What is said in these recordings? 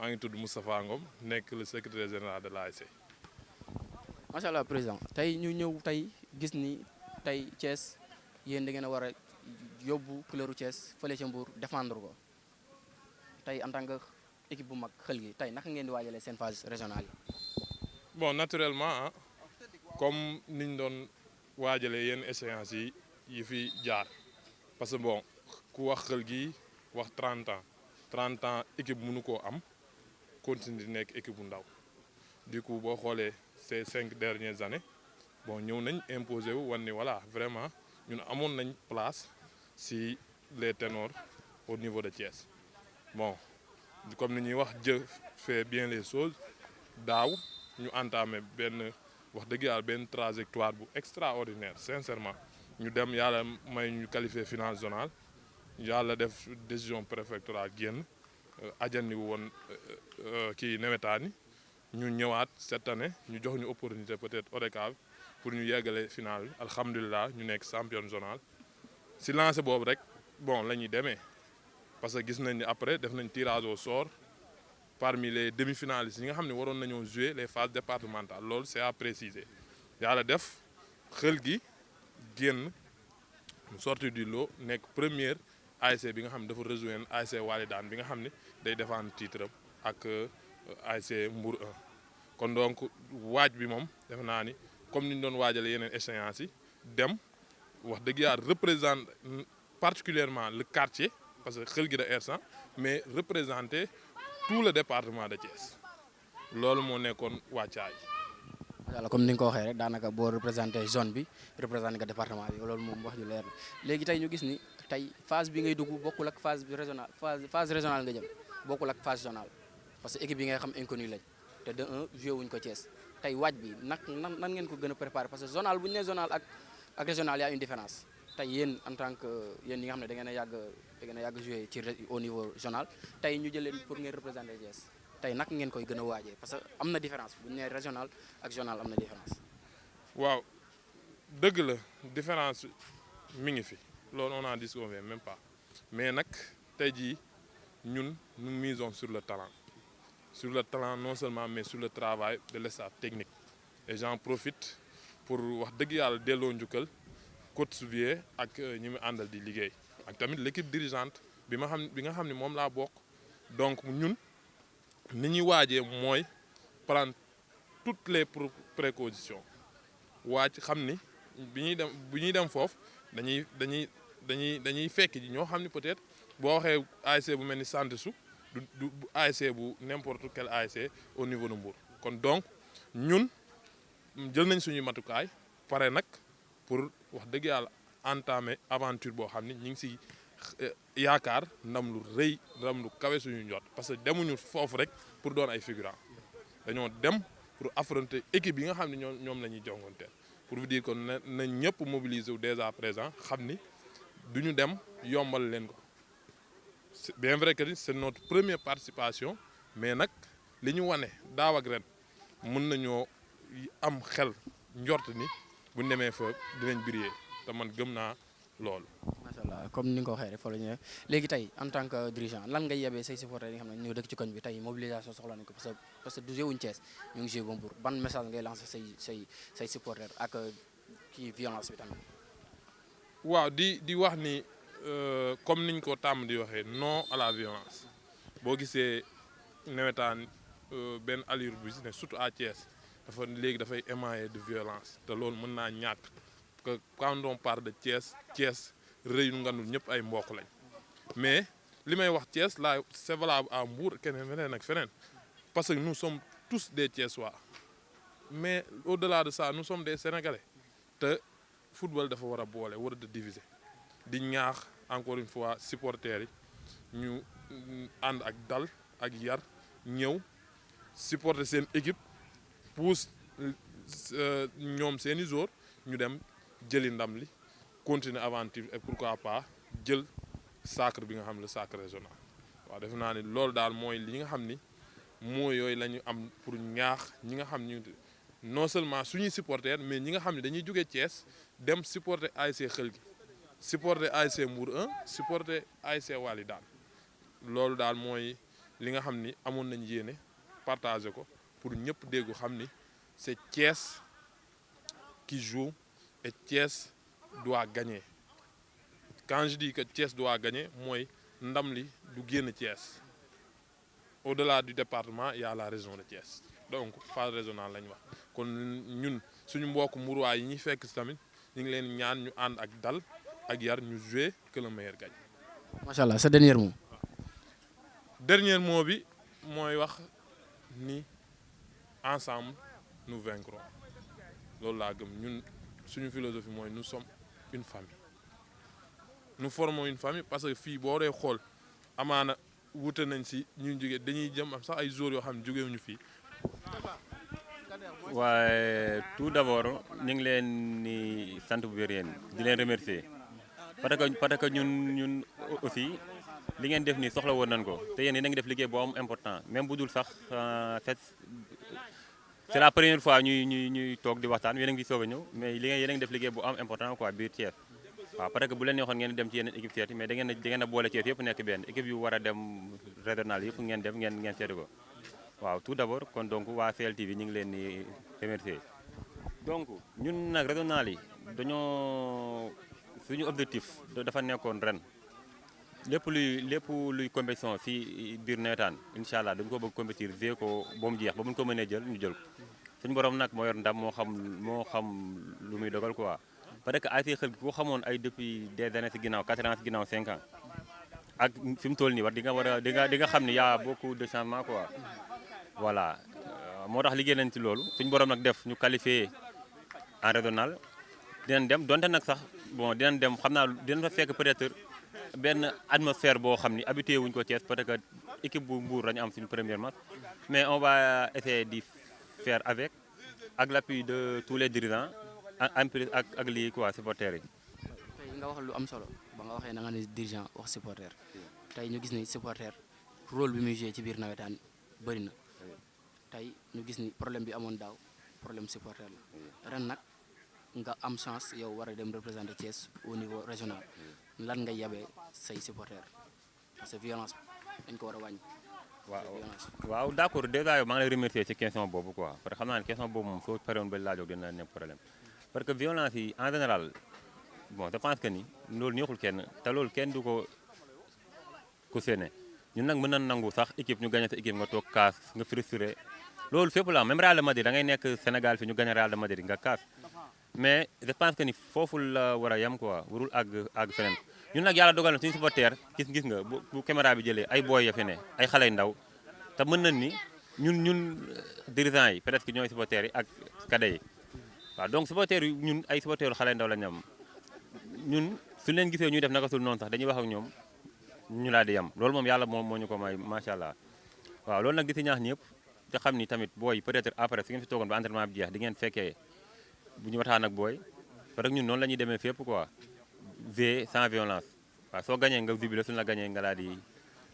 maa ngi tudd Moustapha Ngom nekk le secrétaire général de l'ASC. macha allah président tey ñu ñëw tey gis ni tey Thiès yéen da ngeen a war a yóbbu couleuru Thiès fële ca Mbour défendre ko tey en tant que équipe bu mag xel gi tey naka ngeen di waajalee seen phase régionale yi. Bon naturellement comme niñ doon waajalee yenn échéances yi fi jaar parce que bon ku wax xel gi wax 30 ans équipe mënu koo am continuer di nekk équipe bu ndaw du coup boo xoolee ces 5 dernières années bon ñëw nañ imposé wu wan ni voilà vraiment ñun amoon nañ place si les ténors au niveau de Thiès bon comme ni ñuy wax Dieu fait bien les choses daaw ñu entamé benn wax dëgg yàlla benn trajectoire bu extraordinaire sincèrement ñu dem yàlla may ñu qualifié finale zonale yàlla def décision préfectorale génn ajandi woon kii nawetaani ñu ñëwaat cette année ñu jox ñu opportunité peut-être ODCAV pour ñu yeggale finale bi alhamdulilah ñu nekk champion zonal si lancé boobu rek bon la ñuy demee parce que gis nañ ni après def nañ tirage au sort parmi les demi-finalistes yi nga xam ne waroon nañoo jouer les phases départementales loolu c'est à préciser yàlla def xel gi génn sorti du lot nekk première ASC bi nga xam ne dafa rejoindre ASC Walidane bi nga xam ne day défendre titre ak ASC Mbour 1 kon donc waaj bi moom defe naa ni comme ni ñu doon waajale yeneen échéances yi dem wax dëgg yàlla représente particulièrement le quartier parce que xel gi da R100 mais représenter tout le département de Thiès loolu moo nekkoon wàccaay. voilà comme ni nga ko waxee rek daanaka boo représenté zone bi représenté nga département bi loolu moom wax ju leer la léegi tey ñu gis ni tey phase bi ngay dugg bokkul ak phase bi régionale phase régionale nga jëm bokkul ak phase zonale parce que équipe yi ngay xam inconnu lañ te de un joué wuñ ko Thiès tey waaj bi nan ngeen ko gën a préparé parce que zonale bu ñu nee zonale ak régional y a une différence tey yéen en tant que yéen ñi nga xam ne da ngeen a yàgg joué ci au niveau zonal tey ñu jël leen pour ngeen représenter Thiès tey naka ngeen koy gën a waajee parce que am na différence bu ñu nee régional ak zonal am na différence. waaw dëgg la différence mi ngi fi loolu on en disconvient même pas mais nag tey jii ñun nous misons sur le talent non seulement mais sur le travail de l'staff technique et j'en profite pour wax dëgg yàlla delloo njukkal coach Vieux ak ñi mu àndal di liggéey ak tamit l'équipe dirigeante bi nga xam ne moom laa bokk donc ñun ni ñuy waajee mooy prendre toutes les précautions waaj xam ni bu ñuy dem foofu dañuy fekk ji ñoo xam ni peut-être boo waxee ASC bu mel ni Santhiou du ASC bu n'importe quel ASC au niveau de Mbour kon donc ñun jël nañ suñuy matukaay pare nag pour wax dëgg yàlla entamer aventure boo xam ni ñu ngi si yaakaar ndam lu rëy ndam lu kawe suñu njot parce que demuñu foofu rek pour doon ay figurants dañoo dem pour affronter équipe yi nga xam ne ñoom la ñuy jonganteel pour vous dire que na ñëpp mobiliser wu dès à présent xam ni duñu dem yombal leen ko bien vrai que c'est notre première participation mais nag li ñu wane daaw ak ren mën nañoo am xel njort ni bu ñu demee fa dinañ briller te man gëm naa loolu. macha allah comme ni nga ko waxee rek fa la ñu léegi tey en tant que dirigeant lan ngay yebee say supporters yi nga xam ne ñoo dëkk ci koñ bi tey mobilisation soxla nañ ko parce que du joué wuñ Thiès ñu ngi joué ba Mbour ban message ngay lancer say supporters ak kii violence bi tamit. waaw di wax ni comme niñ ko tàmm di waxee non à la violence boo gisee nawetaan benn allure bu ne surtout à Thiès léegi dafay émaillé de violence te loolu mën naa ñàkk que quand on parle de Thiès rëyu nganul ñëpp ay mbokk lañ mais li may wax Thiès là c'est valable à Mbour keneen feneen ak feneen parce que nous sommes tous des Thiessois mais au-delà de ça nous sommes des Sénégalais te football dafa war a boole war a diviser di ñaax encore une fois supporters yi ñu ànd ak dal ak yar ñëw supporter seen équipe pousse ñoom seeni joueurs ñu dem jëli ndam li continuer aventure et pourquoi pas jël sacre bi nga xam ne le sacre régional waaw defe naa ni loolu daal mooy li nga xam ni mooy yooyu la ñu am pour ñaax ñi nga xam ñu non seulement suñuy supporters mais ñi nga xam ne dañuy jógee Thiès dem supporter ASC Xël gi supporter ASC Mbour 1 supporter ASC Walidane loolu daal mooy li nga xam ni amoon nañ yéene partager ko pour ñëpp déggu xam ni c'est Thiès qui joue et Thiès doit gagner. Quand je dis que Thiès doit gagner mooy ndam li du génn Thiès. Au-delà du département il y a la région de Thiès donc phase régionale lañ wax kon ñun suñu mbokk mburuwaay yi ñuy fekk si tamit ñu ngi leen ñaan ñu ànd ak dal ak yar ñu jouer que le meilleur gagne. macha allah sa dernier mot. Dernier mot bi mooy wax ni ensemble nous vaincrons loolu laa gëm ñun suñu philosophie mooy nous sommes une famille nous formons une famille parce que fii boo dee xool amaana wute nañ si ñu jóge dañuy jëm am sax ay joueurs yoo xam ne jógewuñu fii. waaye tout d'abord ñu ngi leen di sant bu wér yéen di leen remercier parce que ñun aussi li ngeen def nii soxla woon nañ ko te yéen yéen a ngi def liggéey bu am important même bu dul sax c'est la première fois ñuy toog di waxtaan yéen a ngi soog a ñëw mais yéen a ngi def liggéey bu am important quoi biir Thiès. waaw parce que bu leen neexoon ngeen dem ci yeneen équipe seeti mais da ngeen a boole Thiès yëpp nekk benn équipe yu war a dem régional yëpp ngeen dem ngeen seeti ko waaw tout d'abord kon donc waa CLTV ñu ngi leen di remercier donc ñun nag régional yi suñu objectif dafa nekkoon ren lépp luy compétition si biir nawetaan incha allah dañu ko bëgg compétir vie ko ba mu jeex ba buñu ko mënee jël ñu jël ko suñu borom nag moo yor ndam moo xam lu muy dogal quoi. parce que ASC Xël ku xamoon ay depuis des années si ginnaaw 4 ans si ginnaaw 5 ans ak fi mu toll nii di nga xam ni y a beaucoup de changement quoi voilà moo tax liggéey nañ ci loolu suñu borom nag def ñu qualifié en régional dinañ dem donte nag sax bon dinañ dem xam naa dinañ fa fekk peut-être benn atmosphère boo xam ni habitué wuñ ko Thiès parce que équipe bu Mbour lañu am suñu première match mais on va essayer de faire avec l'appui de tous les dirigeants. en plus ak lii quoi supporters yi. tey nga wax lu am solo ba nga waxee na nga ne dirigeant wax supporter tey ñu gis ni supporter rôle bi muy joué ci biir nawetaan bëri na tey ñu gis ni problème bi amoon daaw problème supporter la ren nag nga am chance yow war a dem représenter Thiès au niveau régional lan nga yabee say supporter parce que violence dañ ko war a wàññi. waaw d'accord déjà yow maa ngi lay remercier ci question boobu quoi parce que xam naa ne question boobu moom soo pareewoon ba laajoo dina nekk problème. parce que violence yi en général bon je pense que ni loolu neexul kenn te loolu kenn du ko séene ñun nag mën na nangu sax équipe ñu gagné sa équipe nga toog kaas nga frustré loolu fépp la même Real de Madrid da ngay nekk Sénégal fi ñu gagné Real de Madrid nga kaas mais je pense que ni foofu la war a yem quoi warul àgg feneen ñun nag yàlla dogal na suñu supporter gis nga bu caméra bi jëlee ay booy ya fi ne ay xale yu ndaw te mën nañ ni ñun dirigeants yi presque ñooy supporters yi ak cadets yi. waaw donc supporters yi ñun ay supporters xale ndaw la ñu am ñun suñu leen gisee ñuy def naka sul noonu sax dañuy wax ak ñoom ñu laa di yem loolu moom yàlla moo ñu ko may macha allah waaw loolu nag di si ñaax ñëpp te xam ni tamit booy peut-être après su ngeen fi toogoon ba entraînement bi jeex di ngeen fekkee bu ñu waxtaan ak booy parce que ñun noonu la ñuy demee fépp quoi v sans violence waaw soo gañee nga jubile suñu la gañee nga laa di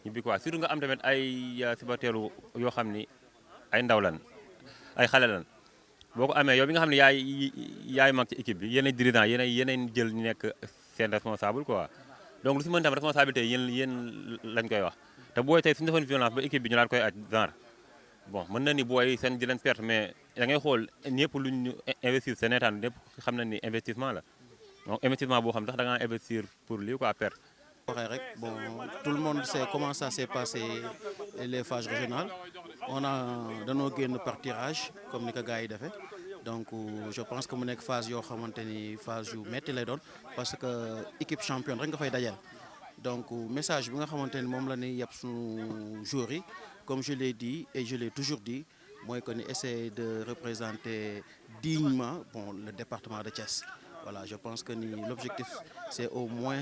ñibbi quoi surtout nga am tamit ay supporters yoo xam ni ay ndaw lan ay xale lan boo ko amee yow bi nga xam ne yaay mag ci équipe bi yeneen dirigeant yeneen jël ñu nekk seen responsable quoi donc lu si mën tam responsabilité yéen lañ koy wax te booy tey suñu defoon violence ba équipe bi ñu laat koy aj genre bon mën na ni booy seen di leen perte mais da ngay xool ñëpp lu ñu investir seen état ñëpp xam na ni investissement la donc investissement boo xam tax da ngaa investir pour lii quoi perte. Bon, tout le monde sait comment ça s'est passé les phases régionales. On a donné gain par tirage, comme les gars ont fait. Donc, je pense que mon phase yo xamanteni phase yu metti lay doon parce que équipe championne rek nga fay dajal. Donc, message bi nga xamanteni mom la ni yeb sunu joueurs yi, comme je l'ai dit et je l'ai toujours dit, moi qu'on essaie de représenter dignement le département de Thiès. Voilà, je pense que l'objectif c'est au moins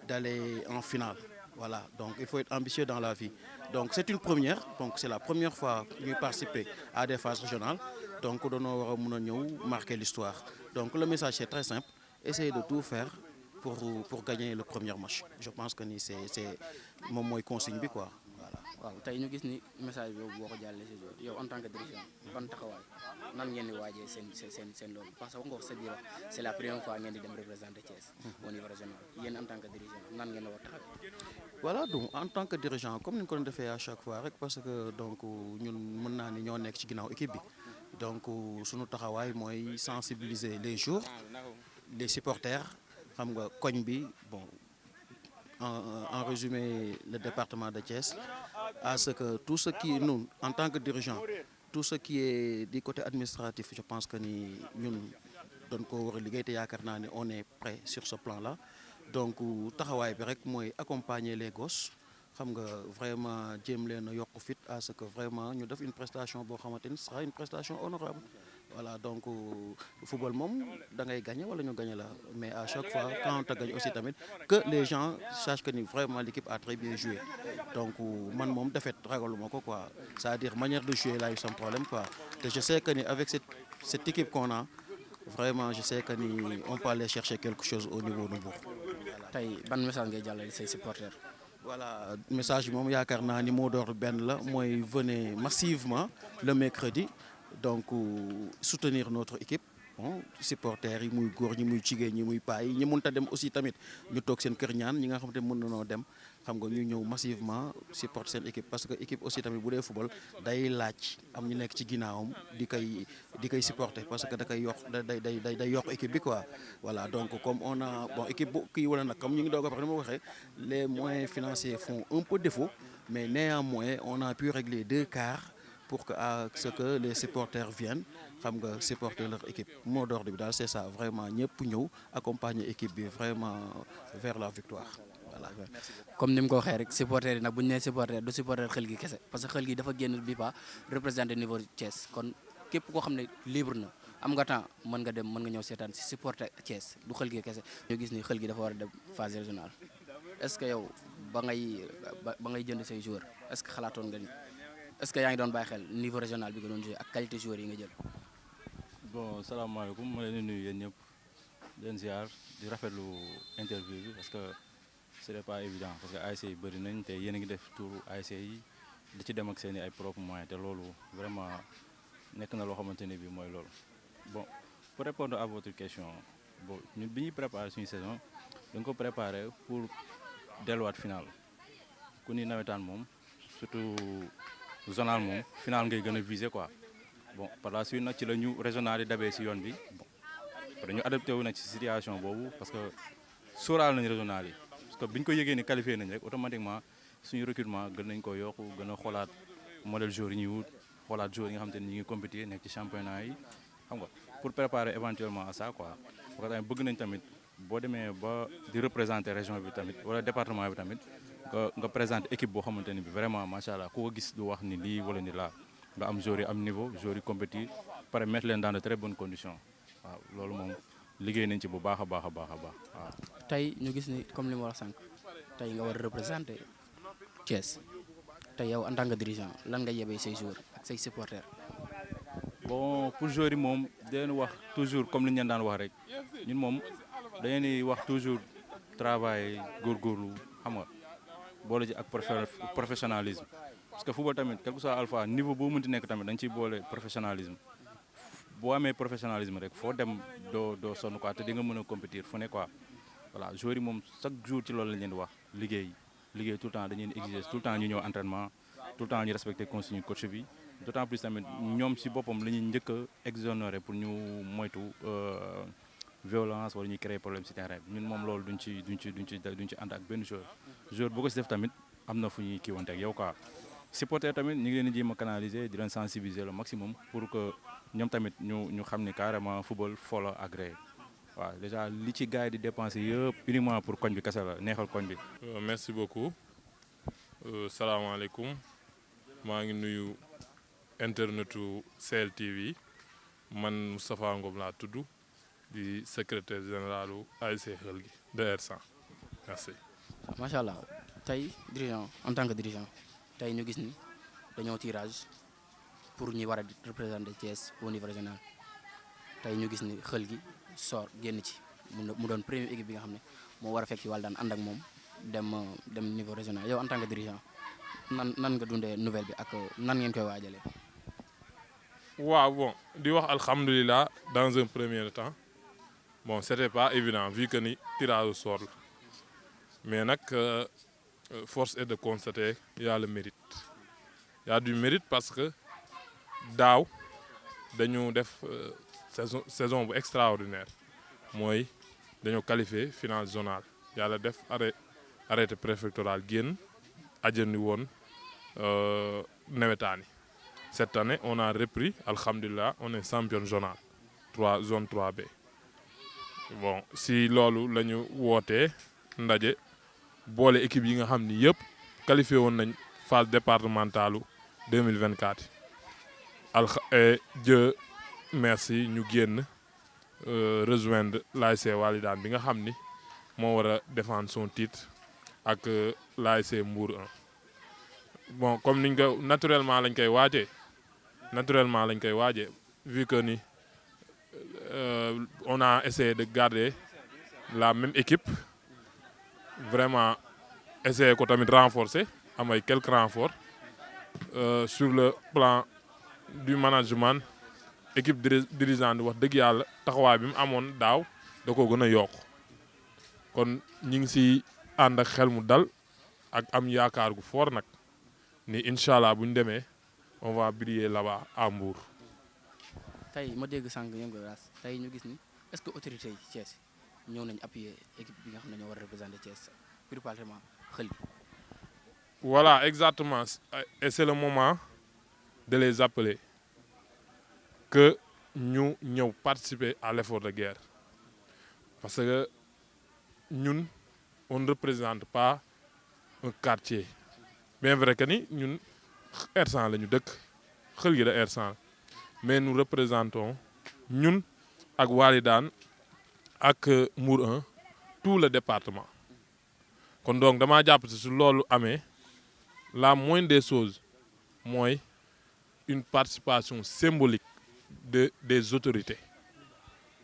d'aller en finale. Voilà, donc il faut être ambitieux dans la vie. Donc c'est une première, donc c'est la première fois que nous participons à des phases régionales. Donc nous devons marquer l'histoire. Donc le message c'est très simple, essayer de tout faire pour gagner le premier match. Je pense que c'est mon consigne quoi. Voilà. waaw tey ñu gis ni message boobu boo ko jàllee si joueur yow en tant que dirigeant ban taxawaay nan ngeen di waajee seen loolu parce que wax nga ko sa biir c'est la première fois ngeen di dem représenter Thiès au niveau régional yéen en tant que dirigeant nan ngeen la war taxawee. Voilà, donc en tant que dirigeant comme ni ñu ko doon defee à chaque fois rek parce que donc ñun mën naa ni ñoo nekk ci ginnaaw équipe bi donc suñu taxawaay mooy sensibiliser les joueurs les supporters xam nga koñ bi bon en résumé le département de Thiès à ce que tout ce qui nous en tant que dirigeant tout ce qui est du côté administratif je pense que ni ñun doon ko war a liggéey te yaakaar naa ne on est prêt sur ce plan là donc taxawaay bi rek mooy accompagner les gosses xam nga vraiment jéem leen a yokk fit à ce que vraiment ñu def une prestation boo xamante ni ce sera une prestation honorable voilà donc football moom da ngay gagner wala ñu gagner la mais à chaque fois quand on te gagne aussi tamit que les gens sachent que ni vraiment l'équipe a très bien joué donc man moom défaite ragaluma ko quoi c'est-à-dire manière de jouer là yu sans problème quoi te je sais que ni avec cette équipe qu'on a vraiment je sais que ni on peut aller chercher quelque chose au niveau de Mbour. tey ban message ngay jàllale say supporters. Voilà message bi moom yaakaar naa ni moo door benn la mooy venez massivement le mercredi donc soutenir notre équipe bon supporters yi muy góor ñi muy jigéen ñi muy paa yi ñi mënut a dem aussi tamit ñu toog seen kër ñaan ñi nga xamante ne mën nañoo dem xam nga ñu ñëw massivement supporter seen équipe parce que équipe aussi tamit bu dee football day laaj am ñu nekk ci ginnaawam di koy supporter parce que da koy yokk day yokk équipe bi quoi voilà donc comme on a bon équipe bu kii wala nag comme ñu ngi doog a wax ni ma waxee les moyens financiers font un peu défaut mais néanmoins on a pu régler 2 quarts pour que à ce que les supporters viennent xam nga supporter leur équipe mot d'ordre bi daal c'est ça vraiment ñëpp ñëw accompagner équipe bi vraiment vers la victoire voilà. comme ni mu ko waxee rek supporter yi nag bu ñu nee supporter du supporter xel gi kese parce que xel gi dafa génn bi pas représenter niveau Thiès kon képp koo xam ne libre na am nga temps mën nga dem mën nga ñëw seetaan si supporter Thiès du xel gi kese. ñu gis ni xel gi dafa war a dem phase régionale est-ce que yow ba ngay jënd say joueurs est-ce que xalaatoon nga ni est-ce que yaa ngi doon bàyyi xel niveau régional bi nga doon jouer ak qualité joueurs yi nga jël. bon salaamaaleykum ma leen di nuyu yéen ñëpp di leen ziar di rafetlu interview bi parce que c'est pas évident parce que ASC yi bëri nañ te yéen a ngi def tour ASC yi di ci dem ak seen i ay propres moyens te loolu vraiment nekk na loo xamante ne bi mooy loolu. bon pour répondre à votre question bon ñun bi ñuy préparer suñu saison dañ ko préparer pour delluwaat final ku ni nawetaan moom surtout zonal moom final ngay gën a viser quoi. bon par la suite nag ci la ñu régional yi dabee si yoon bi bon après ñu adapté wu nag ci situation boobu parce que sóoraal nañu régional yi parce que bi ñu ko yëgee ni qualifié nañ rek automatiquement suñu recrutement gën nañ ko yokku gën a xoolaat modèle joueur yi ñuy wut xoolaat joueur yi nga xam te ne ñu ngi compétir nekk ci championnat yi xam nga pour préparer éventuellement à ça quoi parce que tamit bëgg nañ tamit boo demee ba di représenter région bi tamit wala département bi tamit nga présenter équipe boo xamante ne bi vraiment macha allah ku ko gis du wax ni lii wala ni laa nga am joueurs yi am niveau joueurs yi compétir pare mettre leen dans de très bonnes conditions waaw loolu moom liggéey nañ ci bu baax a baax waaw. tey ñu gis ni comme li ma wax sànq tey nga war a représenter Thiès tey yow en tant que dirigeant lan nga yebee say joueurs ak say supporters. bon pour joueurs yi moom dañu wax toujours comme li ñu leen daan wax rek ñun moom dañu di wax toujours travail góorgóorlu xam nga boole ci ak professionnalisme. parce que football tamit quel que soit alpha niveau boo mënti nekk tamit dañ ciy boole professionnalisme boo amee professionnalisme rek foo dem doo sonn quoi te di nga mën a compétir fu ne quoi voilà joueurs yi moom chaque jour ci loolu lañ leen di wax liggéey tout le temps dañuy exiger tout le temps ñu ñëw entraînement tout le temps ñu respecter consigne coach bi d'autant plus tamit ñoom si boppam la ñuy njëkk a exonérer pour ñu moytu violence wala ñuy créer problème si terrain bi ñun moom loolu duñ ci ànd ak benn joueur boo ko si def tamit am na fu ñuy kiiwante ak yow quoi. supporter tamit ñu ngi leen di jéem a canaliser di leen sensibiliser le maximum pour que ñoom tamit ñu xam ni carrément football fo la agréé waaw déjà li ci gars yi di dépenser yëpp uniquement pour koñ bi kese la neexal koñ bi. merci beaucoup salaamaaleykum maa ngi nuyu internetu CLTV man Moustapha Ngom laa tudd di secrétaire généralu ASC Xel gi DR100 merci. macha allah tey dirigeant en tant que dirigeant. tey ñu gis ni dañoo tirage pour ñi war a représenter Thiès au niveau régional tey ñu gis ni xel gi génn ci mu doon première équipe bi nga xam ne moo war a fekk ci wàll daan ànd ak moom dem niveau régional yow en tant que dirigeant nan nga dundee nouvelle bi ak nan ngeen koy waajalee. waaw bon di wax alhamdulilah dans un premier temps bon c'était pas évident vu que ni tirage au sort la mais nag force est de constater il y a le mérite il y a du mérite parce que daaw dañu def saison bu extraordinaire mooy dañoo qualifié finale zonale yàlla def arrêté préfectoral génn ajandi woon nawetaani. Cette année, on a repris, alhamdulillah, on est champion zonal, zone 3B. Bon, si loolu la ñu wootee ndaje boole équipe yi nga xam ni yëpp qualifié woon nañ phase départementale 2024. Et Dieu merci ñu génn rejoindre l'ASC Walidane bi nga xam ni moo war a défendre son titre ak l'ASC Mbour 1. Bon, comme niñ ko naturellement lañ koy waajee vu que ni on a essayé de garder la même équipe vraiment essayé ko tamit renforcer am ay quelques renforts sur le plan du management équipe dirigeante wax dëgg yàlla taxawaay bi mu amoon daaw da ko gën a yokk kon ñu ngi si ànd ak xel mu dal ak am yaakaar gu fort nag ni incha allah bu ñu demee on va briller là-bas à Mbour. tey ma dégg sànq ngeen koy raas tey ñu gis ni est-ce que autorité yi Thiès ñëw nañ appuyer équipe bi nga xam ne ñoo war a représenter Thiès plus particulièrement xel bi. Voilà exactement et c'est le moment de les appeler que ñu ñëw participer à l'effort de guerre parce que ñun on ne représente pas un quartier bien vrai que ni ñun R100 la ñu dëkk xel gi da R100 mais nous représentons ñun ak Walidane ak Mbour 1 tout le département kon donc damaa jàpp si su loolu amee la moindre des choses mooy une participation symbolique des autorités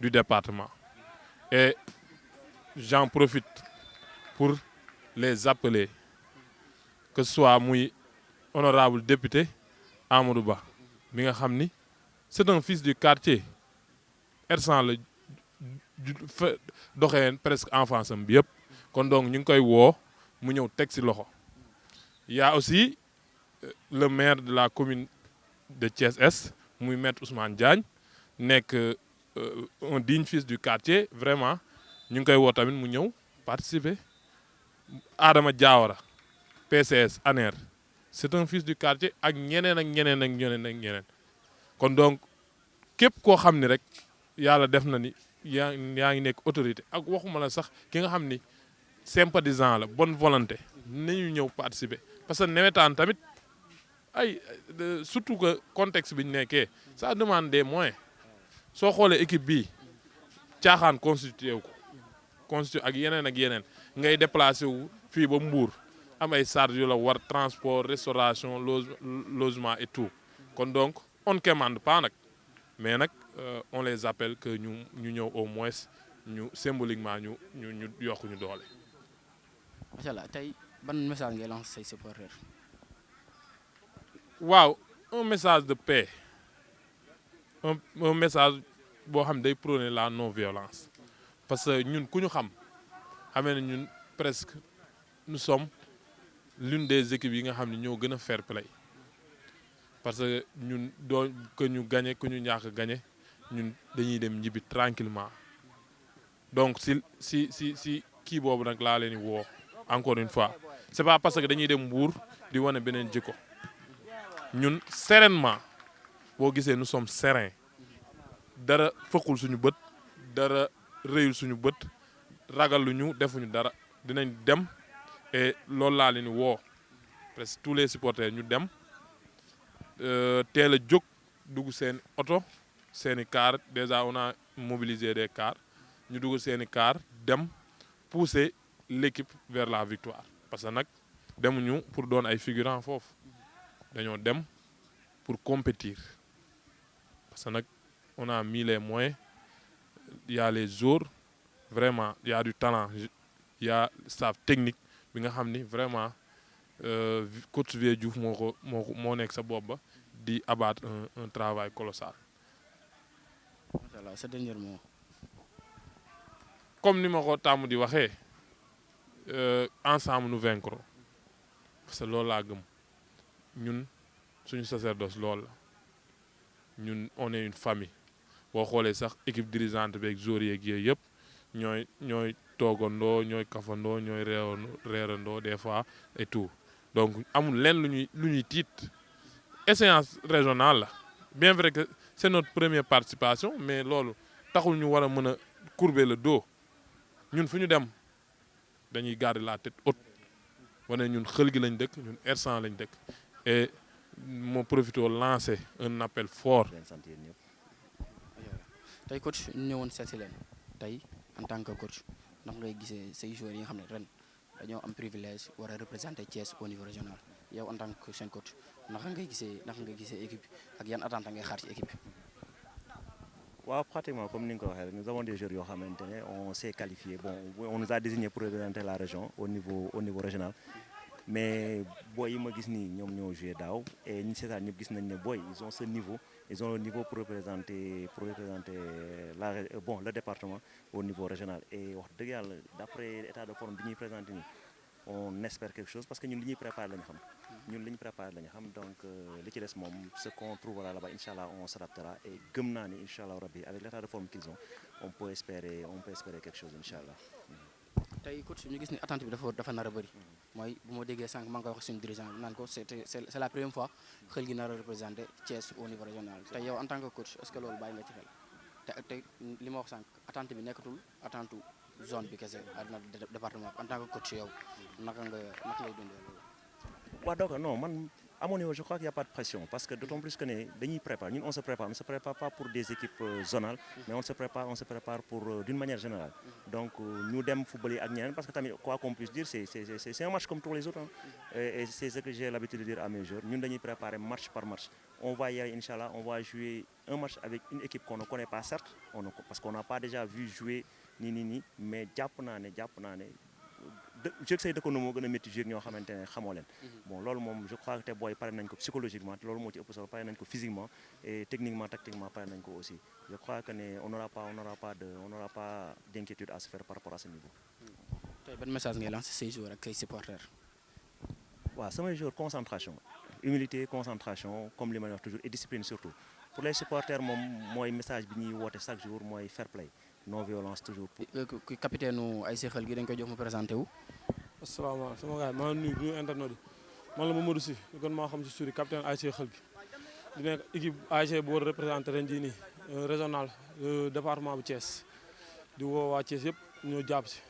du département et j'en profite pour les appeler que ce soit muy honorable député Amadou Ba mi nga xam ni c'est un fils du quartier R100 la doxee presque enfance am bi yëpp kon donc ñu ngi koy woo mu ñëw teg ci loxo. Il y a aussi le maire de la commune de Thiès-Est muy maître Ousmane Diagne nekk un digne fils du quartier vraiment ñu ngi koy woo tamit mu ñëw participer. Adama Diawara PCS ANER c'est un fils du quartier ak ñeneen ak ñeneen ak ñeneen ak ñeneen kon donc képp koo xam ni rek yàlla def na ni yaa ngi nekk autorité ak waxuma la sax ki nga xam ni sympathisant la bonne volonté nañu ñëw participer parce que nawetaan tamit ay surtout que contexte bi ñu nekkee ça demande des moyens soo xoolee équipe bii caaxaan constitué wu ko constitué ak yeneen ngay déplacé wu fii ba Mbour am ay charges yu la war transport restauration logement et tout kon donc on ne commande pas nag mais nag on les appelle que ñu ñëw au moins ñu symboliquement ñu yokk ñu doole. macha allah tey ban message ngay lancer say supporters. waaw un message de paix un message boo xam day prôner la non violence parce que ñun ku ñu xamee ne ñun presque nous sommes l'une des équipes yi nga xam ne ñoo gën a fair play parce que ñun doo que ñu gagné que ñu ñàkk gagné ñun dañuy dem ñibbi tranquillement donc si kii boobu nag laa leen di woo encore une fois c'est pas parce que dañuy dem Mbour di wane beneen jikko ñun sereinement boo gisee nous sommes sereins dara fëqul suñu bët dara rëyul suñu bët ragaluñu defuñu dara dinañ dem et loolu laa leen di woo presque tous les supporters ñu dem teel a jóg dugg seen oto seeni car déjà on a mobilisé des cars ñu dugg seeni car dem pousser l'équipe vers la victoire parce que nag demuñu pour doon ay figurants foofu dañoo dem pour compétir parce que nag on a mis les moyens il y a les joueurs vraiment il y a du talent il y a staff technique bi nga xam ni vraiment coach Vieux Diouf moo nekk sa bopp ba di abattre un travail colossal. macha allah sa dernier mot. comme ni ma ko tàmm di waxee ensemble nous vaincrons parce que loolu laa gëm ñun suñu sacerdoce loolu la ñun on est une famille boo xoolee sax équipe dirigeante beeg joueurs yeeg yooyu yëpp ñooy toogandoo ñooy kafandoo ñooy reerandoo des fois et tout donc amul lenn lu ñuy tiit échéance régionale la bien vrai que c'est notre première participation mais loolu taxul ñu war a mën a courber le dos ñun fu ñu dem dañuy garder la tête haute wane ñun xël gi lañ dëkk ñun R100 lañ dëkk et moo profité lancer un appel fort. tey coach ñu ñëwoon seet si leen tey en tant que coach ndax ngay gisee say joueurs yi nga xam ne ren dañoo am privilège war a représenter Thiès au niveau régional yow en tant que seen coach naka ngay gisee équipe bi ak yan attente ngay xaar ci équipe bi. waaw pratiquement comme ni nga ko waxee rek nous avons des joueurs yoo xamante ne on s'est qualifié bon on nous a désigné pour représenter la région au niveau régional mais boy yi ma gis nii ñoom ñoo joué daaw et ñi seetaan ñëpp gis nañ ne boy ils ont ce niveau ils ont le niveau pour représenter le département au niveau régional et wax dëgg yàlla d'après état de forme bi ñuy présenté nii on espère quelque chose parce que ñun li ñuy préparé la ñu xam donc li ci des moom ce qu'on trouvera là-bas inchallah on s'adaptera et gëm naa ni inchallah rabbi avec l'état de forme qu'ils ont on peut espérer quelque chose inchallah. tey coach ñu gis ni attente bi dafa nar a bëri mooy bu ma déggee sànq maa ngi koy wax suñu dirigeant bi naan ko c'est la première fois xel gi nar a représenter Thiès au niveau régional tey yow en tant que coach est-ce que loolu bàyyi nga ci xel te li ma wax sànq attente bi nekkatul attente zone bi kese àdduna département en tant que coach yow naka ngay dundee loolu. waaw donc non man à mon niveau je crois qu'il y a pas de pression parce que d'autant plus que ne dañuy préparer ñun on se prépare pas pour des équipes zonales mais on se prépare pour d'une manière générale donc ñu dem football yi ak ñeneen parce que tamit quoi qu'on puisse dire c'est un match comme tous les autres et c'est ce que j'ai l'habitude de dire à mes joueurs ñun dañuy préparer match par match on va y aller inchallah on va jouer un match avec une équipe qu'on ne connaît pas certes parce qu'on n'a pas déjà vu jouer nii mais jàpp naa ne jëg say dëkkandoo moo gën a métti jouer ñoo xamante ne xamoo leen bon loolu moom je crois que te booy pare nañ ko psychologiquement te loolu moo ci ëpp solo pare nañ ko physiquement et techniquement tactiquement pare nañ ko aussi je crois que ne on n'aura pas d'inquiétude à se faire par rapport à ce niveau. tey ban message ngay lancer say joueurs ak say supporters. waaw samay joueurs concentration humilité concentration comme li ma wax toujours et discipline surtout pour les supporters moom mooy message bi ñuy woote chaque jour mooy fair play non violence toujours. capitaine nu ASC Xel gi dañ koy jox mu présenté wu. asalaamaaleykum sama gars yi maa ngi nuyu internet yi man la Mamadou Sy ñu gën maa xam si suri capitaine ASC Xel gi di nekk équipe ASC bu war a représenté ren jii nii régional département bu Thiès di woo waa Thiès yëpp ñoo jàpp si.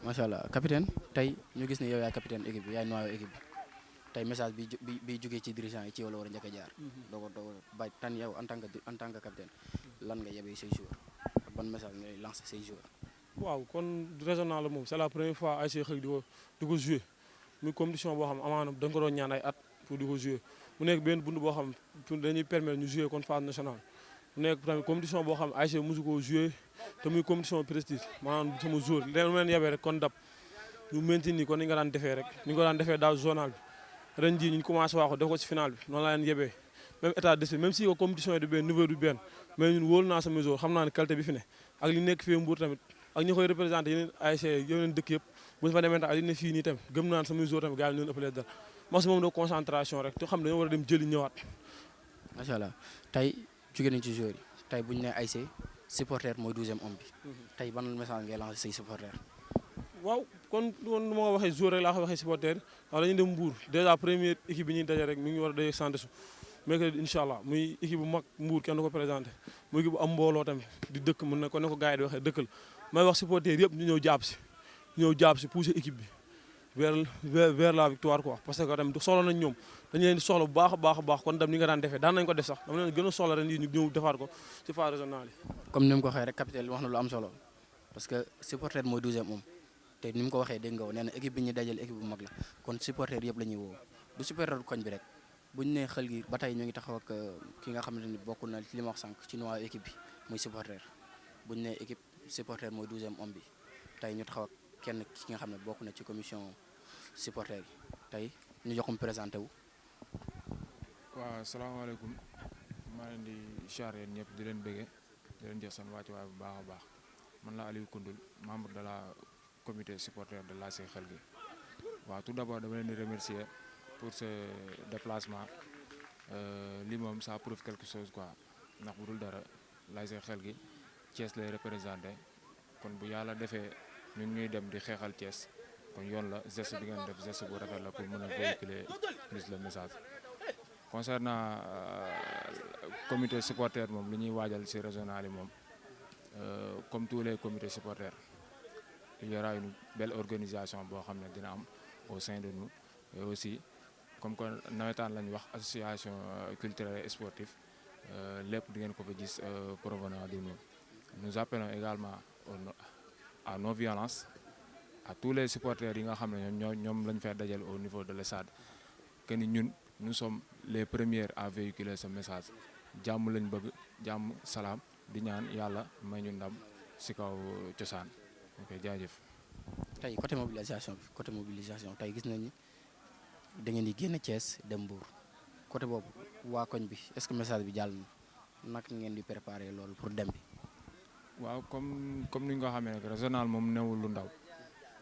macha allah capitaine tey ñu gis ne yow yaay capitaine équipe bi yaay noyau équipe bi tey message bi jógee ci dirigeant yi ci yow la war a njëkk a jaar. doo ko bàyyi tan yow en tant que capitaine lan nga yebee say joueurs ak ban message ngay lancer say joueurs. waaw kon régional la moom c'est la première fois ASC Xel di ko jouer muy compétition boo xam amaana da nga ko doon ñaan ay at pour di ko jouer mu nekk benn bunt boo xam dañuy permettre ñu jouer kon phase nationale mu nekk tamit compétition boo xam ASC mosu koo jouer te muy compétition prestige maanaam sama joueur leen yebee rek kon dab ñu maintenir kon ni nga daan defee rek ni nga ko daan defee daal zonal bi ren jii ñu commencé waaxo def ko ci final bi noonu laa leen yebee même état d'esprit même si compétition yi du benn niveau du benn mais ñun wóolu naa sama joueur xam naa ne qualité bi fi ne ak li nekk fii Mbour tamit ak ñi koy représenté yeneen ASC yeneen dëkk yëpp bu ñu fa demee ak li ne fii nii tamit gëm naa sama joueur tamit gars yi ñu leen ëppalee dara maximum de concentration rek te xam dañoo war a dem jëli ñëwaat. macha allah tey jóge nañ ci joueur yi tey bu ñu nee ASC supporter mooy 12e homme bi tey ban message ngay lancé say supporter. waaw kon nu ma ko waxee joueur rek laa ko waxee supporter waaw dañuy dem Mbour déjà première équipe bi ñuy daje rek mi ngi war a daje Sandesu mercredi incha allah muy équipe bu mag Mbour kenn du ko présenté muy équipe bu am mbooloo tamit di dëkk mën na ko ne ko gars yi di waxee dëkkal may wax supporter yëpp ñu ñëw jàpp si pousser équipe bi vers la victoire quoi parce que tamit soxla nañ ñoom dañu leen di soxla bu baax a baax kon dem ni nga daan defee daan nañ ko def sax dama leen gën a soxla ren yi ñu ñëw defaat ko ci phase régionale yi. comme ni mu ko waxee rek capitaine wax na lu am solo parce que supporter mooy 12e homme te ni mu ko waxee dégg nga ko nee na équipe bi ñu dajal équipe bu mag la kon supporter yëpp la ñuy woo du supporter koñ bi rek bu ñu nee Xel gi ba tey ñu ngi taxaw ak ki nga xamante ni bokk na li ma wax sànq ci noyau équipe bi muy supporter bu ñu nee équipe supporter mooy 12e homme bi tey ñu taxaw ak kenn ki nga xam ne bokk na ci commission supporter yi tey ñu jox ko mu présenté wu. waaw salaamaaleykum maa leen di char yéen ñëpp di leen bëggee di leen jox seen wàccuwaay bu baax a baax man la Aliou Koundoul membre de la comité supporter de l'ASC Khelgui. waaw tout d'abord dama leen di remercier pour ce déplacement lii moom ça prouve quelque chose quoi ndax bu dul dara l'ASC Khelgui Thiès lay représenté kon bu yàlla defee ñun ñuy dem di xeexal Thiès kon yoon la geste bi ngeen def geste bu rafet la pour mën a véhiculer plus le message. Concernant comité supporter moom lu ñuy waajal ci régional yi moom comme tous les comités supporters il y aura une belle organisation boo xam ne dina am au sein de nous et aussi comme que nawetaan lañ wax association culturelle et sportive lépp di ngeen ko fa gis provenant de nous. Nous appelons également à non violence à tous les supporters yi nga xam ne ñoom lañ fay dajal au niveau de l'estade que ni ñun nous sommes les premiers à véhiculer ce message jàmm lañ bëgg jàmm salaam di ñaan yàlla may ñu ndam ci kaw cosaan ok jaajëf. tey côté mobilisation tey gis nañ ni da ngeen di génn Thiès dem Mbour côté boobu waa koñ bi est-ce que message bi jàll na naka ngeen di préparer loolu pour dem bi. waaw comme ni nga ko xamee rek régional moom newul lu ndaw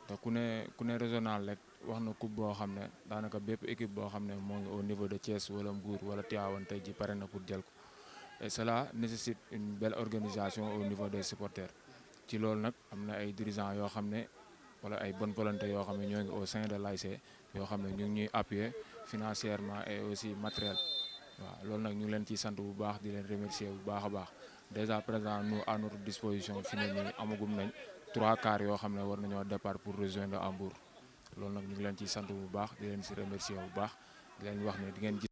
te ku ne régional rek wax na coupe boo xam ne daanaka bépp équipe boo xam ne moo ngi au niveau de Thiès wala Mbour wala Tivaouane tey ji pare na pour jël ko et cela nécessite une belle organisation au niveau des supporters ci loolu nag am na ay dirigeants yoo xam ne wala ay bonne volonté yoo xam ne ñoo ngi au sein de l'ASC yoo xam ne ñu ngi ñuy appuyer financièrement et aussi matériel waaw loolu nag ñu ngi leen ciy sant bu baax di leen remercier bu baax a baax déjà présent nous à notre disposition fi ne nii amagum nañ 3 quarts yoo xam ne war nañoo départ pour rejoindre Mbour loolu nag ñu ngi leen ciy sant bu baax di leen si remercier bu baax di leen wax ne di ngeen gis